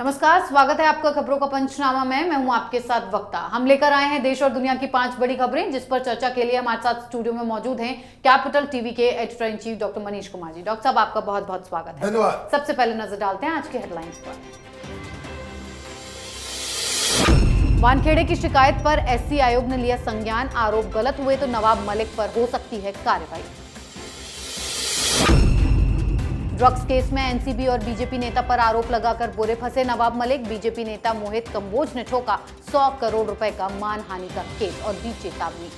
नमस्कार, स्वागत है आपका खबरों का पंचनामा में। मैं हूं आपके साथ वक्ता। हम लेकर आए हैं देश और दुनिया की 5 बड़ी खबरें, जिस पर चर्चा के लिए हमारे साथ स्टूडियो में मौजूद हैं कैपिटल टीवी के editor in chief doctor Manish Kumar ji. Doctor साहब, आपका बहुत बहुत स्वागत है। धन्यवाद। सबसे पहले नजर डालते हैं आज की हेडलाइंस पर। वानखेड़े की शिकायत पर एससी आयोग ने लिया संज्ञान। आरोप गलत हुए तो नवाब मलिक पर हो सकती है कार्रवाई। ड्रग्स केस में एनसीबी और बीजेपी नेता पर आरोप लगाकर बुरे फंसे नवाब मलिक। बीजेपी नेता मोहित कंबोज ने ठोका 100 करोड़ रुपए का मानहानि का केस और दी चेतावनी।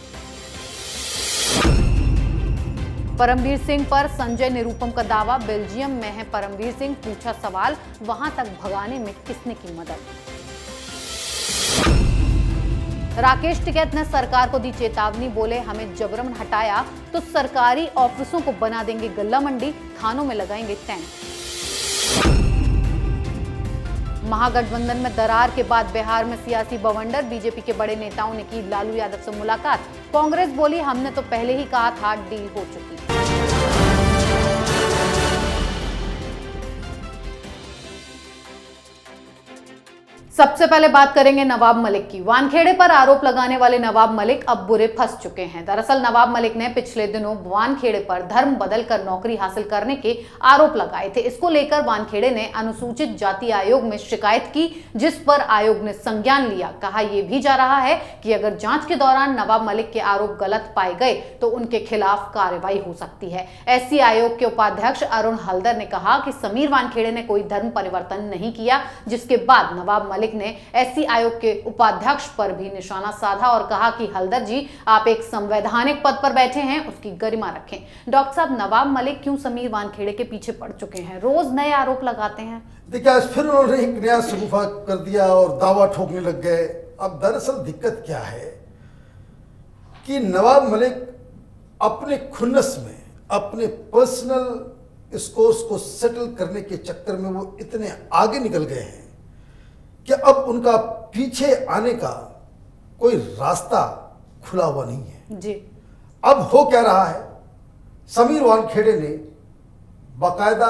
परमवीर सिंह पर संजय निरुपम का दावा। बेल्जियम में है परमवीर सिंह, पूछा सवाल वहां तक भगाने में किसने की मदद। राकेश टिकैत ने सरकार को दी चेतावनी। बोले, हमें जबरन हटाया तो सरकारी ऑफिसों को बना देंगे गल्ला मंडी, थानों में लगाएंगे टेंट। महागठबंधन में दरार के बाद बिहार में सियासी बवंडर। बीजेपी के बड़े नेताओं ने की लालू यादव से मुलाकात। कांग्रेस बोली, हमने तो पहले ही कहा था डील हो चुकी। सबसे पहले बात करेंगे नवाब मलिक की। वानखेड़े पर आरोप लगाने वाले नवाब मलिक अब बुरे फंस चुके हैं। दरअसल नवाब मलिक ने पिछले दिनों वानखेड़े पर धर्म बदलकर नौकरी हासिल करने के आरोप लगाए थे। इसको लेकर वानखेड़े ने अनुसूचित जाति आयोग में शिकायत की, जिस पर आयोग ने संज्ञान लिया। कहा यह भी जा रहा है कि अगर जांच के दौरान नवाब मलिक के आरोप गलत पाए गए तो उनके खिलाफ कार्रवाई हो सकती है। एससी आयोग के उपाध्यक्ष अरुण हल्दर ने कहा कि समीर वानखेड़े ने कोई धर्म परिवर्तन नहीं किया, जिसके बाद नवाब मलिक ने एससी आयोग के उपाध्यक्ष पर भी निशाना साधा और कहा कि हल्दर जी, आप एक संवैधानिक पद पर बैठे हैं, उसकी गरिमा रखें। डॉक्टर साहब, नवाब मलिक क्यों समीर वानखेड़े के पीछे पड़ चुके हैं? रोज नए आरोप लगाते हैं। देखिए, आज फिर उन्होंने एक नया शगुफा कर दिया और दावा ठोकने लग गए। अब दरअसल दिक्कत क्या है कि नवाब मलिक अपने खुन्नस में, अपने पर्सनल स्कोर्स को सेटल करने के चक्कर में वो इतने आगे निकल गए हैं कि अब उनका पीछे आने का कोई रास्ता खुला हुआ नहीं है जी। अब हो क्या रहा है, समीर वानखेड़े ने बाकायदा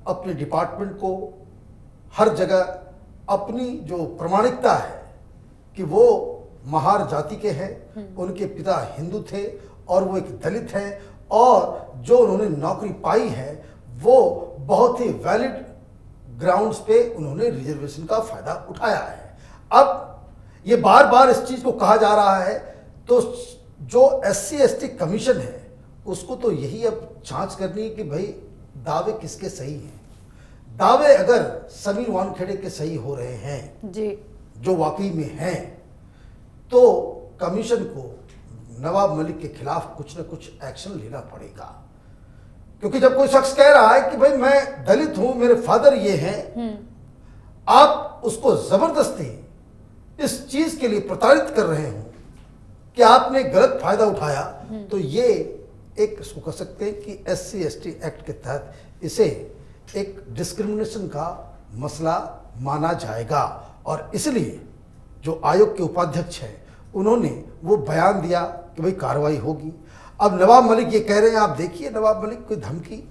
अपने डिपार्टमेंट को हर जगह अपनी जो प्रामाणिकता है कि वो महार जाति के हैं, उनके पिता हिंदू थे और वो एक दलित हैं, और जो उन्होंने नौकरी पाई है वो बहुत ही वैलिड ग्राउंड्स पे उन्होंने रिजर्वेशन का फायदा उठाया है। अब ये बार बार इस चीज को कहा जा रहा है, तो जो एससी एसटी कमीशन है उसको तो यही अब जांच करनी है कि भाई दावे किसके सही हैं। दावे अगर समीर वानखेड़े के सही हो रहे हैं जी, जो वाकई में हैं, तो कमीशन को नवाब मलिक के खिलाफ कुछ न कुछ एक्शन लेना पड़ेगा। क्योंकि जब कोई शख्स कह रहा है कि भाई मैं दलित हूं, मेरे फादर ये हैं, आप उसको जबरदस्ती इस चीज के लिए प्रताड़ित कर रहे हो कि आपने गलत फायदा उठाया, तो ये एक इसको कह सकते हैं कि एससी एसटी एक्ट के तहत इसे एक डिस्क्रिमिनेशन का मसला माना जाएगा। और इसलिए जो आयोग के उपाध्यक्ष हैं उन्होंने वो बयान दिया कि भाई कार्रवाई होगी। अब नवाब मलिक ये कह रहे हैं, आप देखिए नवाब मलिक कोई धमकी,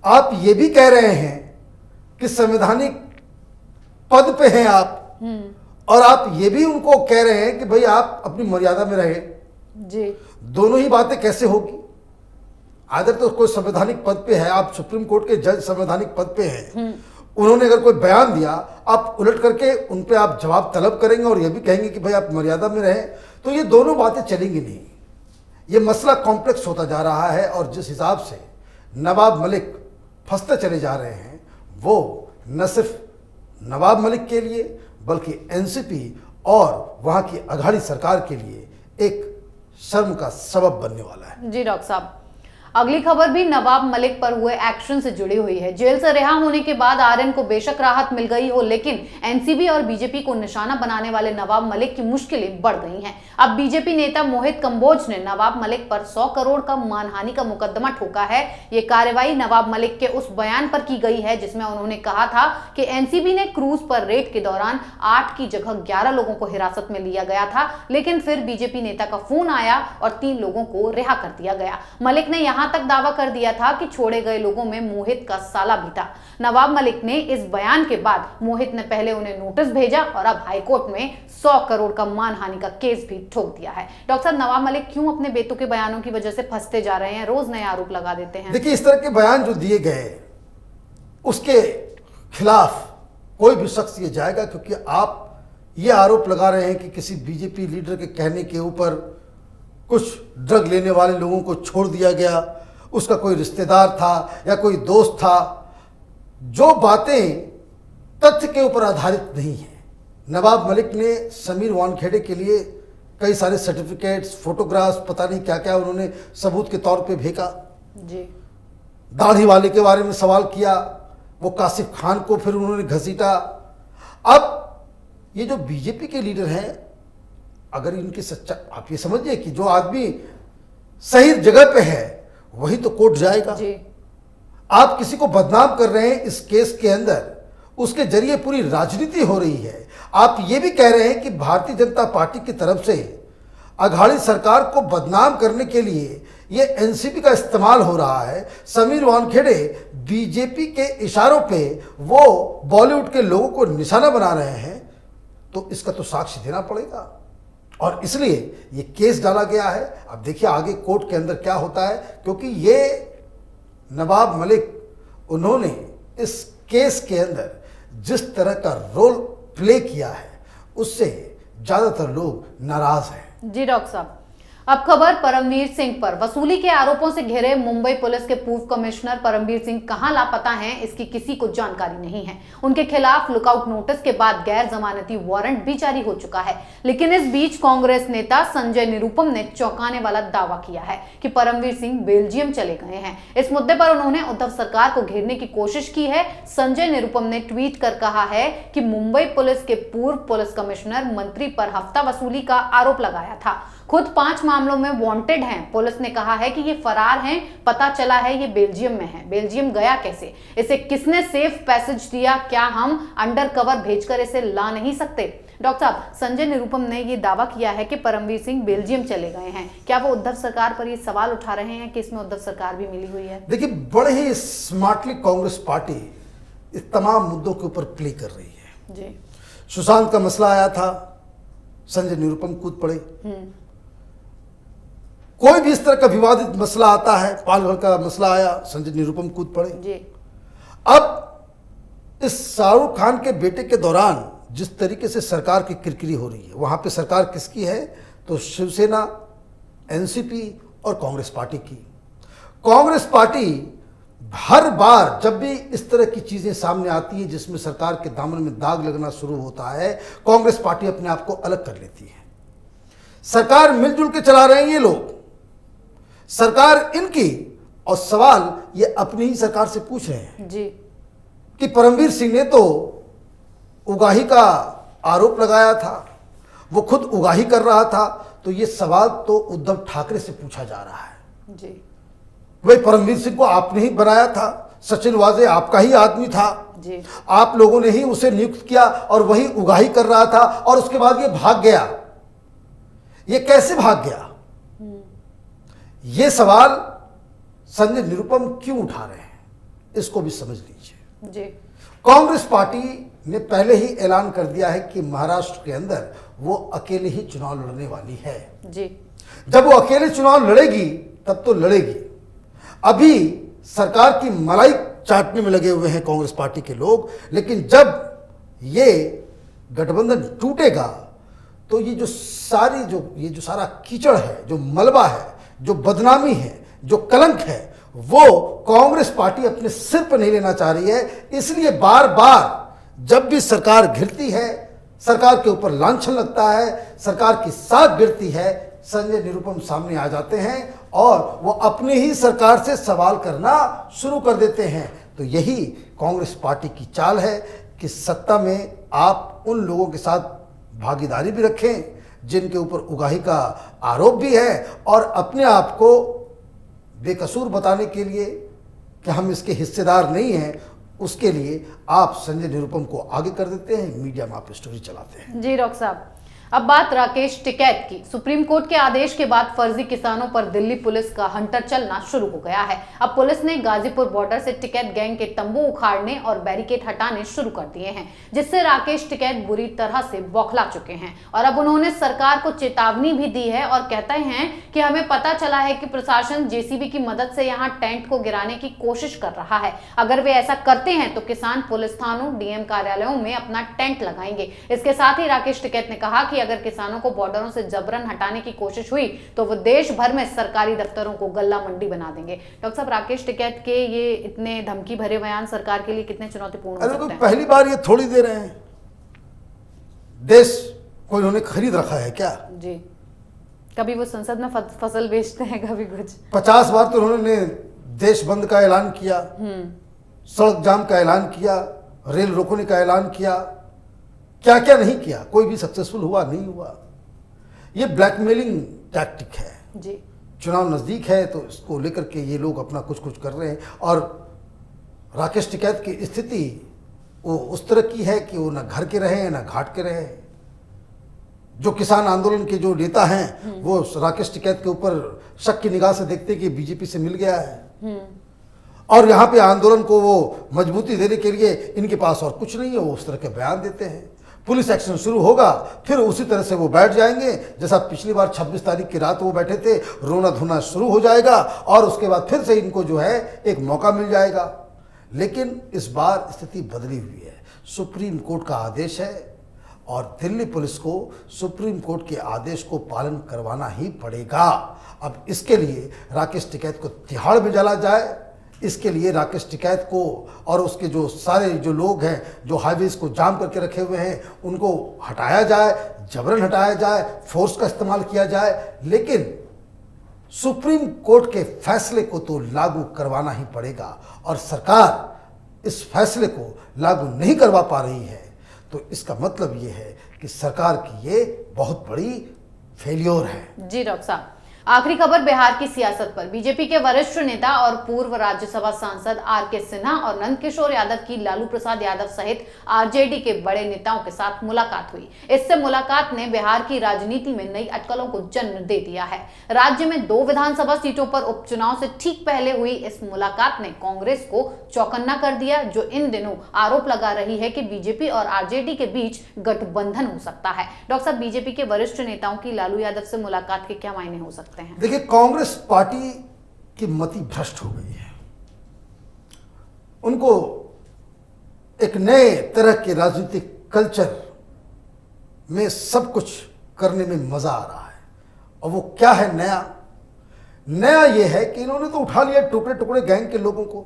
आप ये भी कह रहे हैं कि संवैधानिक पद पे हैं आप, और आप ये भी उनको कह रहे हैं कि भाई आप अपनी मर्यादा में रहे जी। दोनों ही बातें कैसे होगी? आदर तो कोई संवैधानिक पद पे है, आप सुप्रीम कोर्ट के जज संवैधानिक पद पे हैं, उन्होंने अगर कोई बयान दिया, आप उलट करके उन पे आप जवाब तलब करेंगे और ये भी कहेंगे कि भाई आप मर्यादा में रहे, तो ये दोनों बातें चलेंगी नहीं। ये मसला कॉम्प्लेक्स होता जा रहा है, और जिस हिसाब से नवाब मलिक फंसते चले जा रहे हैं, वो न सिर्फ नवाब मलिक के लिए बल्कि एनसीपी और वहां की अघाड़ी सरकार के लिए एक शर्म का सबब बनने वाला है। जी डॉक्टर साहब, अगली खबर भी नवाब मलिक पर हुए एक्शन से जुड़ी हुई है। जेल से रिहा होने के बाद आर्यन को बेशक राहत मिल गई हो, लेकिन एनसीबी और बीजेपी को निशाना बनाने वाले नवाब मलिक की मुश्किलें बढ़ गई हैं। अब बीजेपी नेता मोहित कंबोज ने नवाब मलिक पर 100 करोड़ का मानहानि का मुकदमा ठोका है। ये कार्रवाई नवाब मलिक के उस बयान पर की गई है जिसमें उन्होंने कहा था कि एनसीबी ने क्रूज पर रेड के दौरान 8 की जगह 11 लोगों को हिरासत में लिया गया था, लेकिन फिर बीजेपी नेता का फोन आया और 3 लोगों को रिहा कर दिया गया। मलिक ने यहाँ यहां तक दावा कर दिया था कि छोड़े गए लोगों में मोहित का साला भी था। नवाब मलिक ने इस बयान के बाद मोहित ने पहले उन्हें नोटिस भेजा और अब हाईकोर्ट में 100 करोड़ का मानहानि का केस भी ठोक दिया है। डॉक्टर साहब, नवाब मलिक क्यों अपने बेटों के बयानों की वजह से फंसते जा रहे हैं? रोज नए आरोप लगा देते हैं। देखिए, इस तरह के बयान जो दिए गए उसके खिलाफ कोई भी शख्स ये जाएगा, क्योंकि आप ये आरोप लगा रहे हैं कि किसी बीजेपी लीडर के कहने के ऊपर कुछ ड्रग लेने वाले लोगों को छोड़ दिया गया, उसका कोई रिश्तेदार था या कोई दोस्त था। जो बातें तथ्य के ऊपर आधारित नहीं है। नवाब मलिक ने समीर वानखेड़े के लिए कई सारे सर्टिफिकेट्स, फोटोग्राफ्स, पता नहीं क्या क्या उन्होंने सबूत के तौर पे भेजा जी। दाढ़ी वाले के बारे में सवाल किया, वो कासिफ खान को फिर उन्होंने घसीटा। अब ये जो बीजेपी के लीडर हैं, अगर इनकी सच्चा, आप ये समझिए कि जो आदमी सही जगह पे है वही तो कोर्ट जाएगा जी। आप किसी को बदनाम कर रहे हैं इस केस के अंदर, उसके जरिए पूरी राजनीति हो रही है। आप ये भी कह रहे हैं कि भारतीय जनता पार्टी की तरफ से अघाड़ी सरकार को बदनाम करने के लिए ये एनसीपी का इस्तेमाल हो रहा है। समीर वानखेड़े बीजेपी के इशारों पे वो बॉलीवुड के लोगों को निशाना बना रहे हैं, तो इसका तो साक्ष्य देना पड़ेगा और इसलिए ये केस डाला गया है। अब देखिए आगे कोर्ट के अंदर क्या होता है, क्योंकि ये नवाब मलिक उन्होंने इस केस के अंदर जिस तरह का रोल प्ले किया है उससे ज़्यादातर लोग नाराज हैं। जी डॉक्टर साहब, अब खबर परमवीर सिंह पर। वसूली के आरोपों से घिरे मुंबई पुलिस के पूर्व कमिश्नर परमवीर सिंह कहां लापता हैं, इसकी किसी को जानकारी नहीं है। उनके खिलाफ लुकआउट नोटिस के बाद गैर जमानती वारंट भी जारी हो चुका है। लेकिन इस बीच कांग्रेस नेता संजय निरुपम ने चौंकाने वाला दावा किया है कि परमवीर सिंह बेल्जियम चले गए हैं। इस मुद्दे पर उन्होंने उद्धव सरकार को घेरने की कोशिश की है। संजय निरुपम ने ट्वीट कर कहा है कि मुंबई पुलिस के पूर्व पुलिस कमिश्नर मंत्री पर हफ्ता वसूली का आरोप लगाया था। खुद 5 मामलों में वांटेड हैं। पुलिस ने कहा है कि ये फरार हैं। पता चला है ये बेल्जियम में है। बेल्जियम गया कैसे? इसे किसने सेफ पैसेज दिया? क्या हम अंडर कवर भेजकर इसे ला नहीं सकते? डॉक्टर साहब, संजय निरुपम ने ये दावा किया है कि परमवीर सिंह बेल्जियम चले गए हैं। क्या वो उद्धव सरकार पर ये सवाल उठा रहे हैं कि इसमें उद्धव सरकार भी मिली हुई है? देखिए, बड़े ही स्मार्टली कांग्रेस पार्टी इस तमाम मुद्दों के ऊपर प्ले कर रही है। जी। सुशांत का मसला आया था, संजय निरुपम कूद पड़े। कोई भी इस तरह का विवादित मसला आता है, पालघर का मसला आया, संजय निरुपम कूद पड़े। जी। अब इस शाहरुख खान के बेटे के दौरान जिस तरीके से सरकार की किरकिरी हो रही है, वहां पे सरकार किसकी है? तो शिवसेना, एनसीपी और कांग्रेस पार्टी की। कांग्रेस पार्टी हर बार जब भी इस तरह की चीजें सामने आती है जिसमें सरकार के दामन में दाग लगना शुरू होता है, कांग्रेस पार्टी अपने आप को अलग कर लेती है। सरकार मिलजुल के चला रहे हैं ये लोग, सरकार इनकी, और सवाल ये अपनी ही सरकार से पूछ रहे हैं जी। कि परमवीर सिंह ने तो उगाही का आरोप लगाया था, वो खुद उगाही कर रहा था, तो ये सवाल तो उद्धव ठाकरे से पूछा जा रहा है। जी। भाई, परमवीर सिंह को आपने ही बनाया था, सचिन वाजे आपका ही आदमी था जी। आप लोगों ने ही उसे नियुक्त किया और वही उगाही कर रहा था, और उसके बाद ये भाग गया। ये कैसे भाग गया? ये सवाल संजय निरुपम क्यों उठा रहे हैं, इसको भी समझ लीजिए। जी। कांग्रेस पार्टी ने पहले ही ऐलान कर दिया है कि महाराष्ट्र के अंदर वो अकेले ही चुनाव लड़ने वाली है। जी। जब वो अकेले चुनाव लड़ेगी तब तो लड़ेगी। अभी सरकार की मलाई चाटने में लगे हुए हैं कांग्रेस पार्टी के लोग, लेकिन जब ये गठबंधन टूटेगा तो ये जो सारा कीचड़ है, जो मलबा है, जो बदनामी है, जो कलंक है, वो कांग्रेस पार्टी अपने सिर पर नहीं लेना चाह रही है। इसलिए बार बार जब भी सरकार घिरती है, सरकार के ऊपर लांछन लगता है, सरकार की साख गिरती है, संजय निरुपम सामने आ जाते हैं और वो अपनी ही सरकार से सवाल करना शुरू कर देते हैं। तो यही कांग्रेस पार्टी की चाल है कि सत्ता में आप उन लोगों के साथ भागीदारी भी रखें जिनके ऊपर उगाही का आरोप भी है, और अपने आप को बेकसूर बताने के लिए कि हम इसके हिस्सेदार नहीं हैं, उसके लिए आप संजय निरुपम को आगे कर देते हैं, मीडिया में आप स्टोरी चलाते हैं। जी डॉक्टर साहब, अब बात राकेश टिकैत की। सुप्रीम कोर्ट के आदेश के बाद फर्जी किसानों पर दिल्ली पुलिस का हंटर चलना शुरू हो गया है। अब पुलिस ने गाजीपुर बॉर्डर से टिकैत गैंग के तंबू उखाड़ने और बैरिकेड हटाने शुरू कर दिए हैं, जिससे राकेश टिकैत बुरी तरह से बौखला चुके हैं। और अब उन्होंने सरकार को चेतावनी भी दी है और कहते हैं कि हमें पता चला है कि प्रशासन जेसीबी की मदद से यहाँ टेंट को गिराने की कोशिश कर रहा है। अगर वे ऐसा करते हैं तो किसान पुलिस थानों, डीएम कार्यालयों में अपना टेंट लगाएंगे। इसके साथ ही राकेश टिकैत ने कहा कि अगर किसानों को बॉर्डरों से जबरन हटाने की कोशिश हुई तो वो देश भर में सरकारी दफ्तरों को गल्ला मंडी बना देंगे। डॉक्टर साहब, राकेश टिकैत के ये इतने धमकी भरे बयान सरकार के लिए कितने चुनौतीपूर्ण हो सकते हैं? पहली बार ये थोड़ी दे रहे हैं, देश को इन्होंने खरीद रखा है क्या? जी, कभी वो संसद में फसल बेचते हैं, कभी कुछ। 50 बार तो उन्होंने देश बंद का ऐलान किया, सड़क जाम का ऐलान किया, रेल रोकने का ऐलान किया, क्या क्या नहीं किया, कोई भी सक्सेसफुल हुआ नहीं हुआ। ये ब्लैकमेलिंग टैक्टिक है जी। चुनाव नजदीक है तो इसको लेकर के ये लोग अपना कुछ कुछ कर रहे हैं। और राकेश टिकैत की स्थिति वो उस तरह की है कि वो ना घर के रहे ना घाट के रहे। जो किसान आंदोलन के जो नेता हैं वो राकेश टिकैत के ऊपर शक की निगाह से देखते कि बीजेपी से मिल गया है और यहाँ पे आंदोलन को वो मजबूती देने के लिए इनके पास और कुछ नहीं है, वो उस तरह के बयान देते हैं। पुलिस एक्शन शुरू होगा फिर उसी तरह से वो बैठ जाएंगे जैसा पिछली बार 26 तारीख की रात वो बैठे थे। रोना धोना शुरू हो जाएगा और उसके बाद फिर से इनको जो है एक मौका मिल जाएगा। लेकिन इस बार स्थिति बदली हुई है। सुप्रीम कोर्ट का आदेश है और दिल्ली पुलिस को सुप्रीम कोर्ट के आदेश को पालन करवाना ही पड़ेगा। अब इसके लिए राकेश टिकैत को तिहाड़ में डाला जाए, इसके लिए राकेश टिकैत को और उसके जो सारे जो लोग हैं जो हाईवेज को जाम करके रखे हुए हैं उनको हटाया जाए, जबरन हटाया जाए, फोर्स का इस्तेमाल किया जाए। लेकिन सुप्रीम कोर्ट के फैसले को तो लागू करवाना ही पड़ेगा और सरकार इस फैसले को लागू नहीं करवा पा रही है तो इसका मतलब ये है कि सरकार की ये बहुत बड़ी फेलियर है। जी डॉक्टर साहब, आखिरी खबर बिहार की सियासत पर। बीजेपी के वरिष्ठ नेता और पूर्व राज्यसभा सांसद आर.के. सिन्हा और नंदकिशोर यादव की लालू प्रसाद यादव सहित आरजेडी के बड़े नेताओं के साथ मुलाकात हुई। इससे मुलाकात ने बिहार की राजनीति में नई अटकलों को जन्म दे दिया है। राज्य में 2 विधानसभा सीटों पर उपचुनाव से ठीक पहले हुई इस मुलाकात ने कांग्रेस को चौकन्ना कर दिया, जो इन दिनों आरोप लगा रही है कि बीजेपी और आरजेडी के बीच गठबंधन हो सकता है। डॉक्टर साहब, बीजेपी के वरिष्ठ नेताओं की लालू यादव से मुलाकात के क्या मायने हो सकते हैं? देखिए, कांग्रेस पार्टी की मति भ्रष्ट हो गई है। उनको एक नए तरह के राजनीतिक कल्चर में सब कुछ करने में मजा आ रहा है। और वो क्या है नया ये है कि इन्होंने तो उठा लिया टुकड़े टुकड़े गैंग के लोगों को।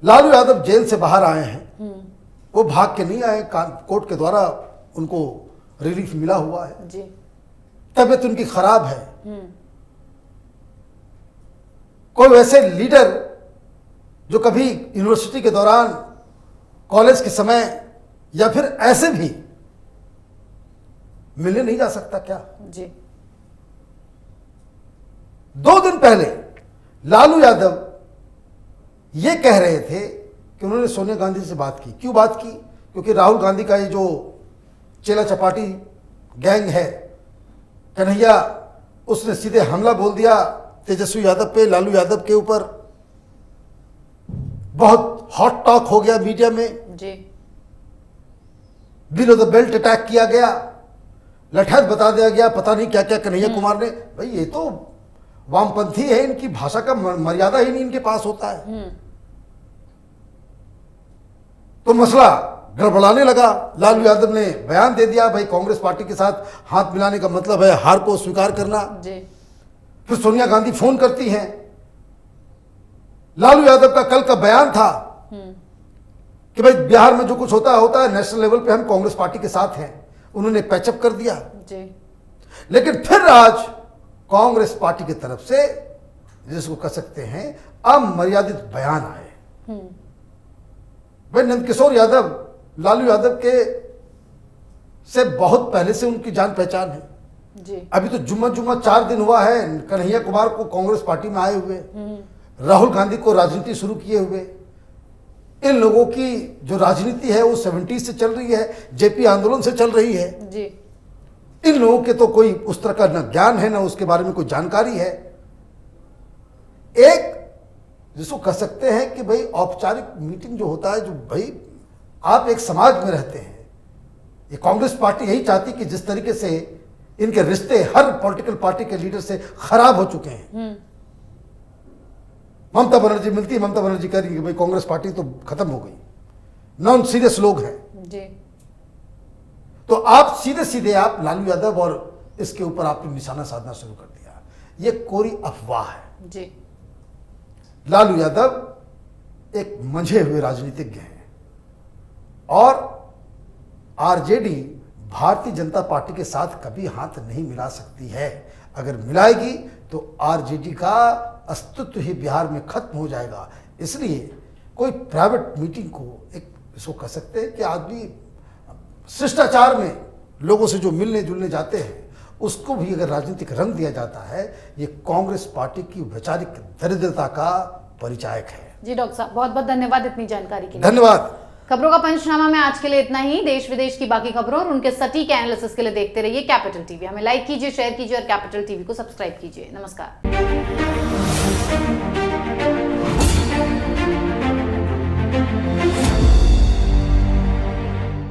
लालू यादव जेल से बाहर आए हैं, वो भाग के नहीं आए, कोर्ट के द्वारा उनको रिलीफ मिला हुआ है जी। तबीयत उनकी खराब है। कोई वैसे लीडर जो कभी यूनिवर्सिटी के दौरान, कॉलेज के समय या फिर ऐसे भी मिलने नहीं जा सकता क्या? जी। 2 दिन पहले लालू यादव ये कह रहे थे कि उन्होंने सोनिया गांधी से बात की। क्यों बात की? क्योंकि राहुल गांधी का ये जो चेला चपाटी गैंग है कन्हैया, उसने सीधे हमला बोल दिया तेजस्वी यादव पे, लालू यादव के ऊपर। बहुत हॉट टॉक हो गया मीडिया में जी। बिलो द बेल्ट अटैक किया गया, लठैत बता दिया गया, पता नहीं क्या क्या कन्हैया कुमार ने। भाई ये तो वामपंथी है, इनकी भाषा का मर्यादा ही नहीं इनके पास होता है। तो मसला गड़बड़ाने लगा। लालू यादव ने बयान दे दिया, भाई कांग्रेस पार्टी के साथ हाथ मिलाने का मतलब है हार को स्वीकार करना। जी। फिर सोनिया गांधी फोन करती हैं। लालू यादव का कल का बयान था कि भाई बिहार में जो कुछ होता है नेशनल लेवल पे हम कांग्रेस पार्टी के साथ हैं। उन्होंने पैचअप कर दिया। जी। लेकिन फिर आज कांग्रेस पार्टी की तरफ से जिसको कह सकते हैं अमर्यादित बयान आए। भाई नंदकिशोर यादव लालू यादव के से बहुत पहले से उनकी जान पहचान है जी। अभी तो जुम्मा 4 दिन हुआ है कन्हैया कुमार को कांग्रेस पार्टी में आए हुए, राहुल गांधी को राजनीति शुरू किए हुए। इन लोगों की जो राजनीति है वो 70 से चल रही है, जेपी आंदोलन से चल रही है। जी। इन लोगों के तो कोई उस तरह का न ज्ञान है, ना उसके बारे में कोई जानकारी है। एक जिसको कह सकते हैं कि भाई औपचारिक मीटिंग जो होता है, जो भाई आप एक समाज में रहते हैं, ये कांग्रेस पार्टी यही चाहती कि जिस तरीके से इनके रिश्ते हर पॉलिटिकल पार्टी के लीडर से खराब हो चुके हैं। ममता बनर्जी मिलती है, ममता बनर्जी कह रही है कि भाई कांग्रेस पार्टी तो खत्म हो गई, नॉन सीरियस लोग हैं जी। तो आप सीधे सीधे आप लालू यादव और इसके ऊपर आपने निशाना साधना शुरू कर दिया। ये कोरी अफवाह है। जी। लालू यादव एक मंझे हुए राजनीतिज्ञ हैं और आरजेडी भारतीय जनता पार्टी के साथ कभी हाथ नहीं मिला सकती है। अगर मिलाएगी तो आरजेडी का अस्तित्व ही बिहार में खत्म हो जाएगा। इसलिए कोई प्राइवेट मीटिंग को एक इसको कह सकते हैं कि आदमी शिष्टाचार में लोगों से जो मिलने जुलने जाते हैं उसको भी अगर राजनीतिक रंग दिया जाता है, ये कांग्रेस पार्टी की वैचारिक दरिद्रता का परिचायक है। जी डॉक्टर साहब, बहुत बहुत धन्यवाद इतनी जानकारी के लिए। धन्यवाद। खबरों का पंचनामा में आज के लिए इतना ही। देश विदेश की बाकी खबरों और उनके सटीक एनालिसिस के लिए देखते रहिए कैपिटल टीवी। हमें लाइक कीजिए, शेयर कीजिए और कैपिटल टीवी को सब्सक्राइब कीजिए। नमस्कार।